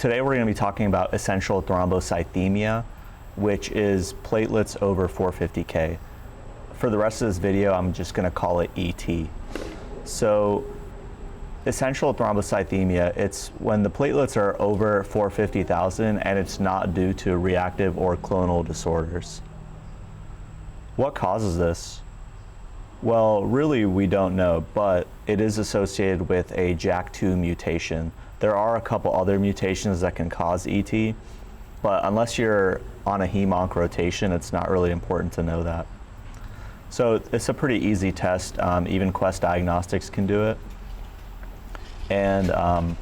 Today we're going to be talking about essential thrombocythemia, which is platelets over 450K. For the rest of this video, I'm just going to call it ET. So essential thrombocythemia, it's when the platelets are over 450,000 and it's not due to reactive or clonal disorders. What causes this? Well, really we don't know, but it is associated with a JAK2 mutation. There are a couple other mutations that can cause ET, but unless you're on a hem-onc rotation, it's not really important to know that. So it's a pretty easy test. Even Quest Diagnostics can do it. And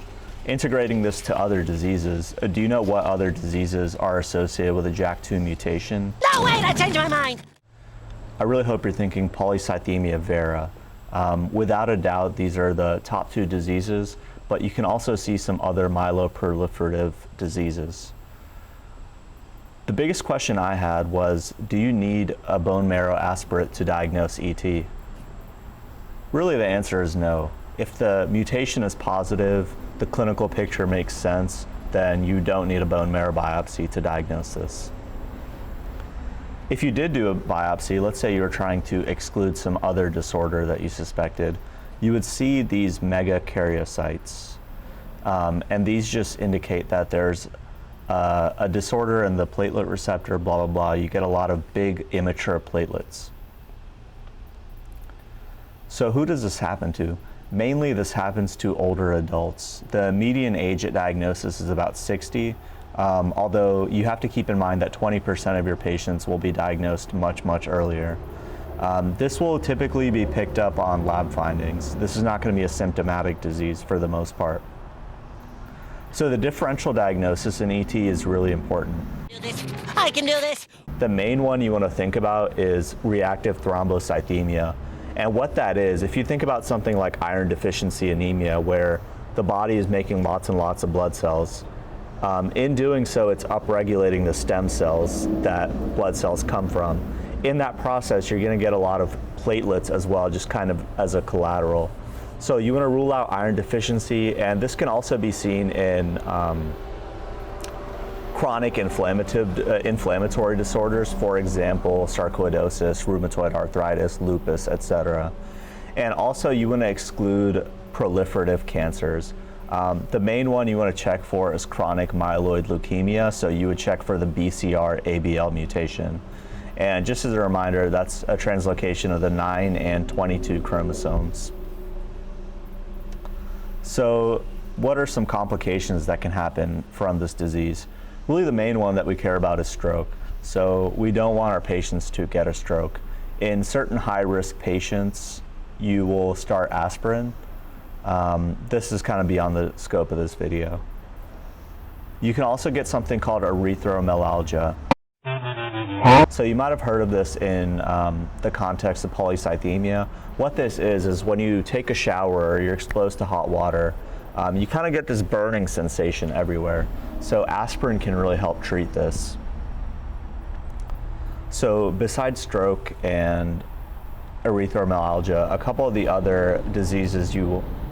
integrating this to other diseases, do you know what other diseases are associated with a JAK2 mutation? No, wait, I changed my mind. I really hope you're thinking polycythemia vera. Without a doubt, these are the top two diseases, but you can also see some other myeloproliferative diseases. The biggest question I had was, do you need a bone marrow aspirate to diagnose ET? Really, the answer is no. If the mutation is positive, the clinical picture makes sense, then you don't need a bone marrow biopsy to diagnose this. If you did do a biopsy, let's say you were trying to exclude some other disorder that you suspected, you would see these megakaryocytes. And these just indicate that there's a disorder in the platelet receptor, blah, blah, blah. You get a lot of big immature platelets. So who does this happen to? Mainly this happens to older adults. The median age at diagnosis is about 60. Although you have to keep in mind that 20% of your patients will be diagnosed much, much earlier. This will typically be picked up on lab findings. This is not going to be a symptomatic disease for the most part. So the differential diagnosis in ET is really important. I can do this. The main one you want to think about is reactive thrombocythemia. And what that is, if you think about something like iron deficiency anemia, where the body is making lots and lots of blood cells, in doing so, it's upregulating the stem cells that blood cells come from. In that process, you're going to get a lot of platelets as well, just kind of as a collateral. So you want to rule out iron deficiency, and this can also be seen in chronic inflammatory disorders, for example, sarcoidosis, rheumatoid arthritis, lupus, etc. And also you want to exclude proliferative cancers. The main one you want to check for is chronic myeloid leukemia, so you would check for the BCR-ABL mutation. And just as a reminder, that's a translocation of the 9 and 22 chromosomes. So what are some complications that can happen from this disease? Really the main one that we care about is stroke. So we don't want our patients to get a stroke. In certain high-risk patients, you will start aspirin. This is kind of beyond the scope of this video. You can also get something called erythromelalgia. So you might have heard of this in the context of polycythemia. What this is when you take a shower or you're exposed to hot water, you kind of get this burning sensation everywhere. So aspirin can really help treat this. So besides stroke and erythromelalgia, a couple of the other diseases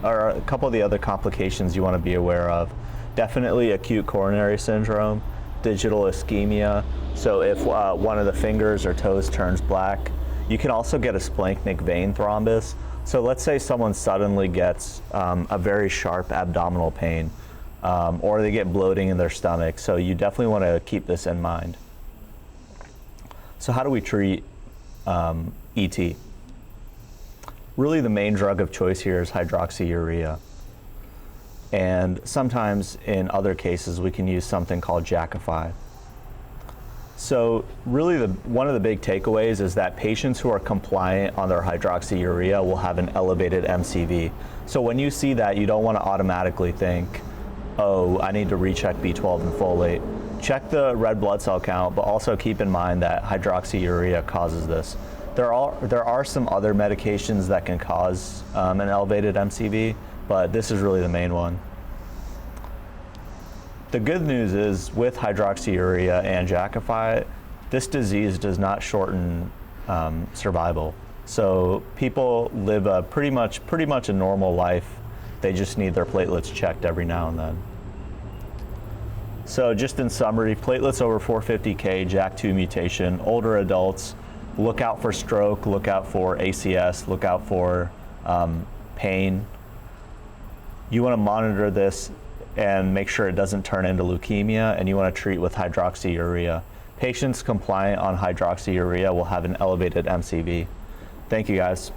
a couple of the other complications you want to be aware of. Definitely acute coronary syndrome, digital ischemia. So if one of the fingers or toes turns black, you can also get a splanchnic vein thrombus. So let's say someone suddenly gets a very sharp abdominal pain, or they get bloating in their stomach. So you definitely want to keep this in mind. So how do we treat ET? Really the main drug of choice here is hydroxyurea. And sometimes in other cases we can use something called Jakafi. So really one of the big takeaways is that patients who are compliant on their hydroxyurea will have an elevated MCV. So when you see that, you don't want to automatically think, oh, I need to recheck B12 and folate. Check the red blood cell count, but also keep in mind that hydroxyurea causes this. There are some other medications that can cause an elevated MCV, but this is really the main one. The good news is with hydroxyurea and Jakafi, this disease does not shorten survival. So people live a pretty much a normal life. They just need their platelets checked every now and then. So just in summary, platelets over 450K, JAK2 mutation, older adults, look out for stroke, look out for ACS, look out for pain. You want to monitor this and make sure it doesn't turn into leukemia, and you want to treat with hydroxyurea. Patients compliant on hydroxyurea will have an elevated MCV. Thank you, guys.